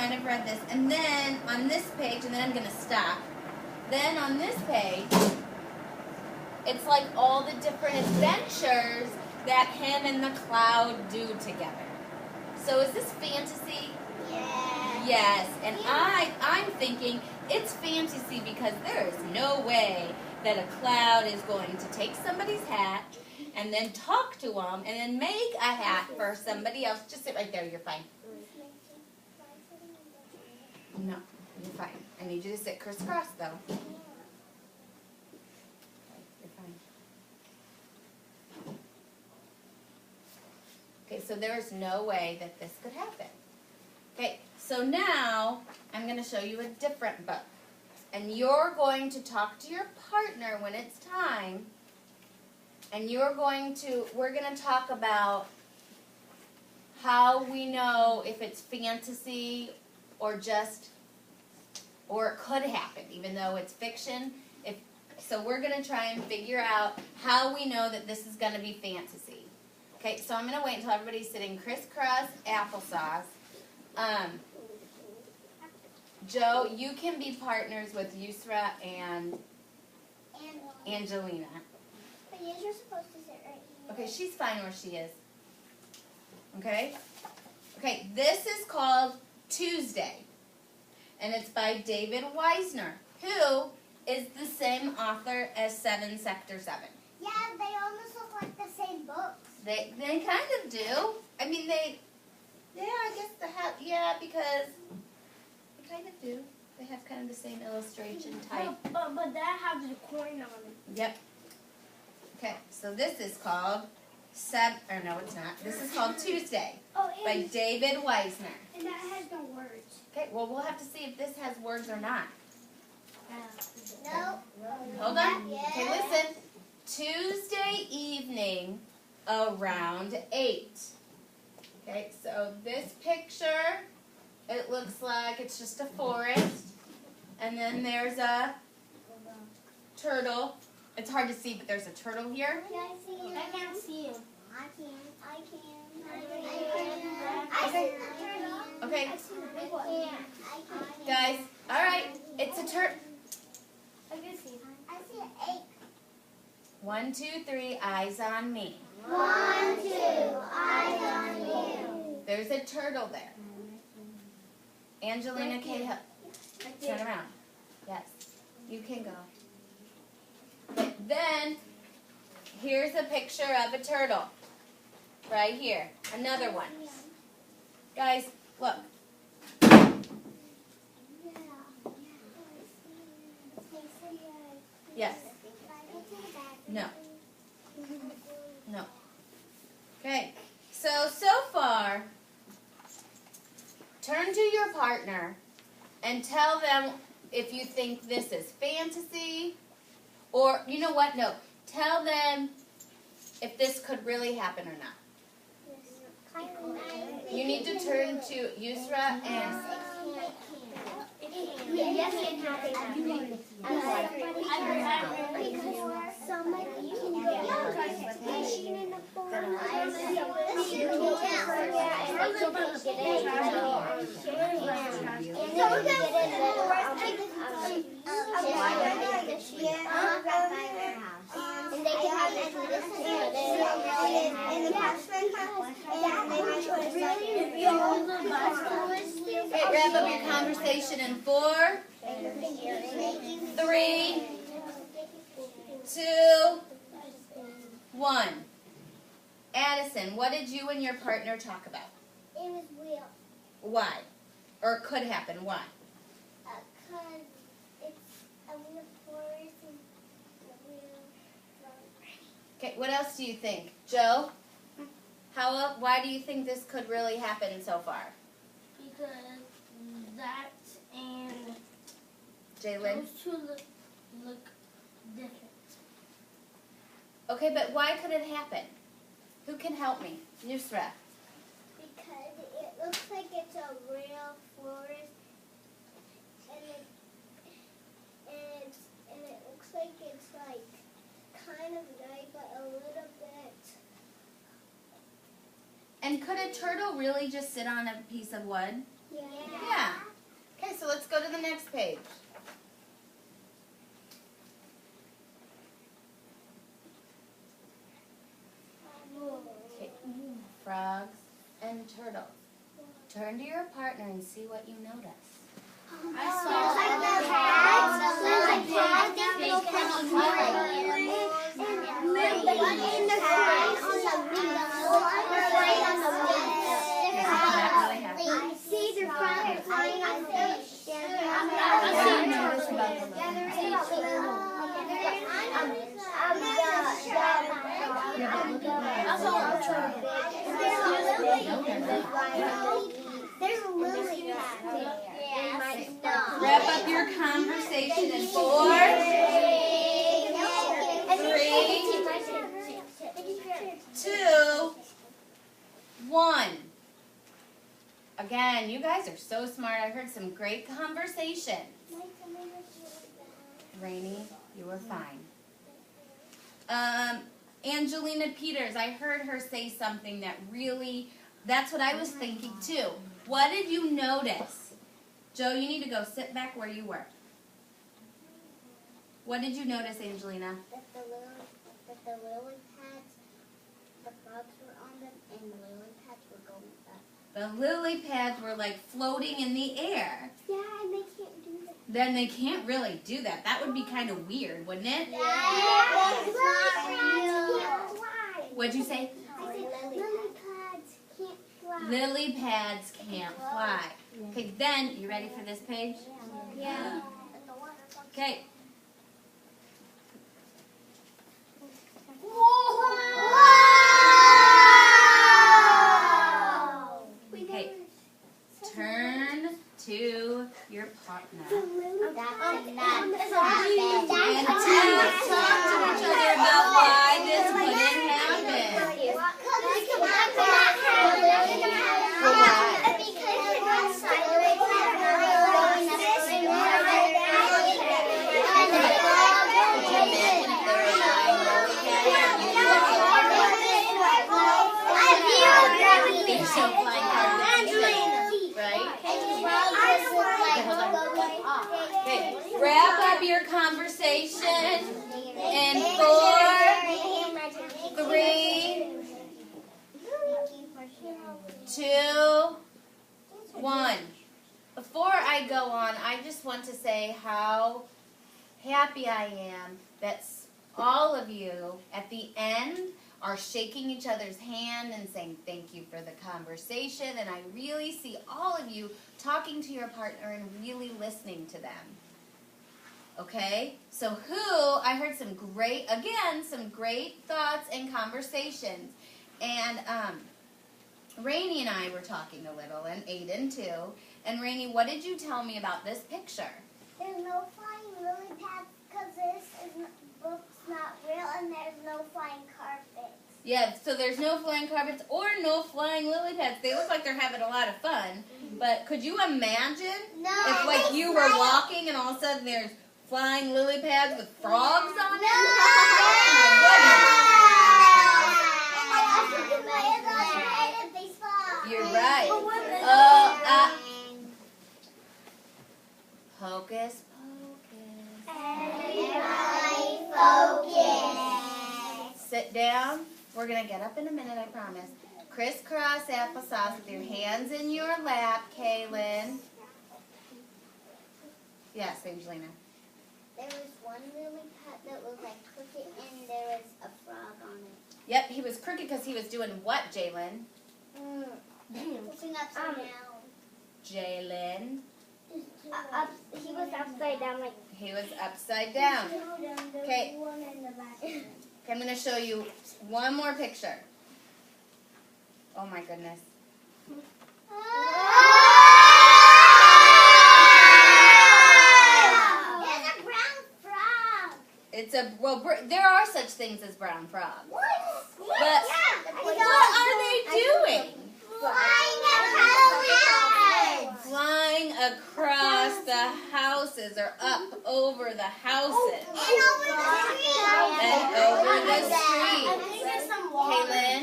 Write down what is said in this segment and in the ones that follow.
might have read this. And then on this page, and then I'm going to stop. Then on this page, it's like all the different adventures that him and the cloud do together. So is this fantasy? Yeah. Yes. And I'm thinking it's fantasy because there is no way that a cloud is going to take somebody's hat and then talk to them and then make a hat for somebody else. Just sit right there. You're fine. No, you're fine. I need you to sit crisscross, though. You're fine. Okay, so there's no way that this could happen. Okay, so now I'm going to show you a different book. And you're going to talk to your partner when it's time. And we're going to talk about how we know if it's fantasy or it could happen, even though it's fiction. So we're going to try and figure out how we know that this is going to be fantasy. Okay, so I'm going to wait until everybody's sitting crisscross applesauce. Joe, you can be partners with Yusra and Angelina. But Yusra's supposed to sit right here. Okay, she's fine where she is. Okay? Okay, this is called Tuesday. And it's by David Weisner, who is the same author as 7 Sector 7. Yeah, they almost look like the same books. They kind of do. I mean, I guess yeah, because they kind of do. They have kind of the same illustration type. But that has the coin on it. Yep. Okay, so this is called no, it's not. This is called Tuesday by David Weisner. And that has no words. Okay, well, we'll have to see if this has words or not. No. Hold on. Okay, listen. Tuesday evening around 8. Okay, so this picture, it looks like it's just a forest. And then there's a turtle. It's hard to see, but there's a turtle here. Can I see him? I can't see him. I can. Okay. Okay. I see the big one. Guys, all right. It's a turtle. I can see him. I see an 8. 1, 2, 3, eyes on me. 1, 2, eyes on you. There's a turtle there. Angelina, can help. Turn around. Yes, you can go. Okay, then, here's a picture of a turtle. Right here. Another one. Guys, look. Yes. No. No. Okay, so far, turn to your partner and tell them if you think this is fantasy or, you know what, no. Tell them if this could really happen or not. You need to turn to Yusra and... Yes, it can happen. Somebody can go fishing in the Okay, wrap up your conversation in 4, 3, 2, 1. Addison, what did you and your partner talk about? It was real. Why? Or it could happen. Why? Because it's a real forest and a real forest. Okay, what else do you think? Joe? Why do you think this could really happen so far? Because that and Jalen? those two look different. Okay, but why could it happen? Who can help me? Yusra. Because it looks like it's a real forest, and it looks like it's like kind of nice, but a little bit. And could a turtle really just sit on a piece of wood? Yeah. Yeah. Turn to your partner and see what you notice. I see the front flying on the beach. There's a lily pad. Wrap up your conversation in 4, 3, 2, 1. Again, you guys are so smart. I heard some great conversation. Rainy, you were fine. Angelina Peters, I heard her say something that really, that's what I was thinking too. What did you notice? Joe, you need to go sit back where you were. What did you notice, Angelina? That the lily pads, the frogs were on them, and the lily pads were going up. The lily pads were like floating in the air. Yeah, and they can't do that. Then they can't really do that. That would be kind of weird, wouldn't it? Yeah, lily pads can't fly. What'd you say? I said lily pads can't fly. Lily pads can't fly. Okay, then, you ready for this page? Yeah. Okay. Okay, turn to your partner. And talk to each other about why this couldn't happen. There's no flying carpet, right? Okay, wrap up your conversation in 4, 3, 2, 1. Before I go on, I just want to say how happy I am that all of you at the end are shaking each other's hand and saying thank you for the conversation, and I really see all of you talking to your partner and really listening to them. Okay? So I heard some great thoughts and conversations. And Rainey and I were talking a little, and Aiden too. And Rainey, what did you tell me about this picture? There's no flying lily pads because book's not real, and there's no flying carpets. Yeah, so there's no flying carpets or no flying lily pads. They look like they're having a lot of fun. But could you imagine if like you were walking and all of a sudden there's flying lily pads with frogs on them? You're right. Hocus pocus. Everybody focus. Sit down. We're going to get up in a minute, I promise. Crisscross applesauce with your hands in your lap, Kaylin. Yes, Angelina. There was one lily pad that was like crooked, and there was a frog on it. Yep, he was crooked because he was doing what, Jalen? Looking upside down. Jalen. He was upside down like. He was upside down. Okay. Okay. I'm going to show you one more picture. Oh my goodness. There's a brown frog. There are such things as brown frogs. What? But what are they doing? Flying across the houses or up over the houses. And over the street. I think it's some water. Kaylin?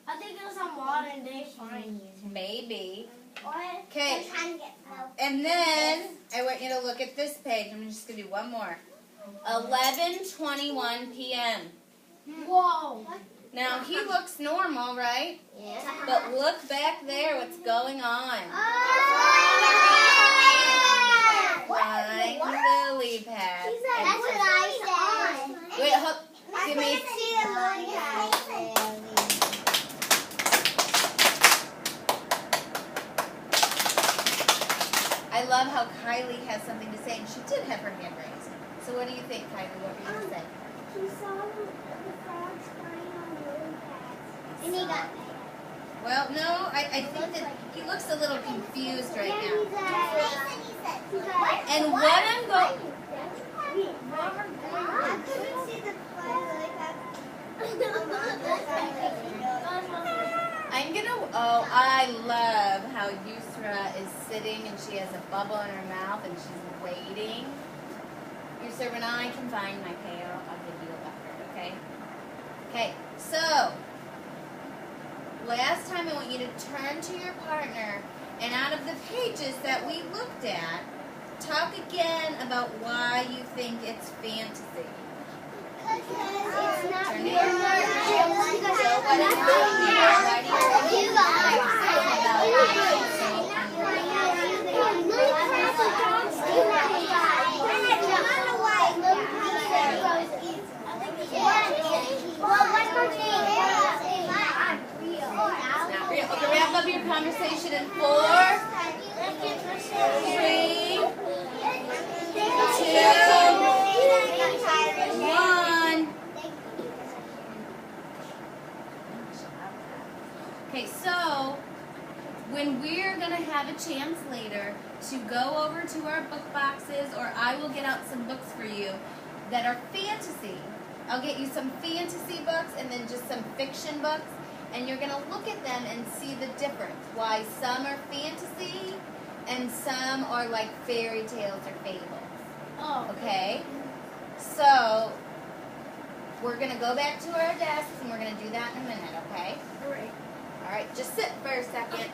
I think it was some water and they find it. Maybe. What? Okay. I'm trying to get milk. And then I want you to look at this page. I'm just going to do one more. 11:21 p.m. Whoa. Now he looks normal, right? Yeah. But look back there, what's going on? Flying lily pads. That's what I said. Wait, give me. I love how Kylie has something to say, and she did have her hand raised. So what do you think, Kylie? What were you going to say? He saw the frogs flying on lily pads. And he got mad. Well, no, I think that he looks a little confused right now. And what I'm going... I couldn't see the flying lily pads. I'm going to... Oh, I love how Yusra is sitting and she has a bubble in her mouth and she's waiting. Yusra, when I can find my pail, I'll give you a bucket, okay? Okay, so... Last time I want you to turn to your partner and out of the pages that we looked at, talk again about why you think it's fantasy. Because it's not Turn to real. your partner. So what is why do you think Okay, wrap up your conversation in 4, 3, 2, 1. Okay, so when we're going to have a chance later to go over to our book boxes, or I will get out some books for you that are fantasy. I'll get you some fantasy books and then just some fiction books. And you're going to look at them and see the difference. Why some are fantasy and some are like fairy tales or fables. Oh. Okay? So, we're going to go back to our desks and we're going to do that in a minute, okay? Great. All right, just sit for a second.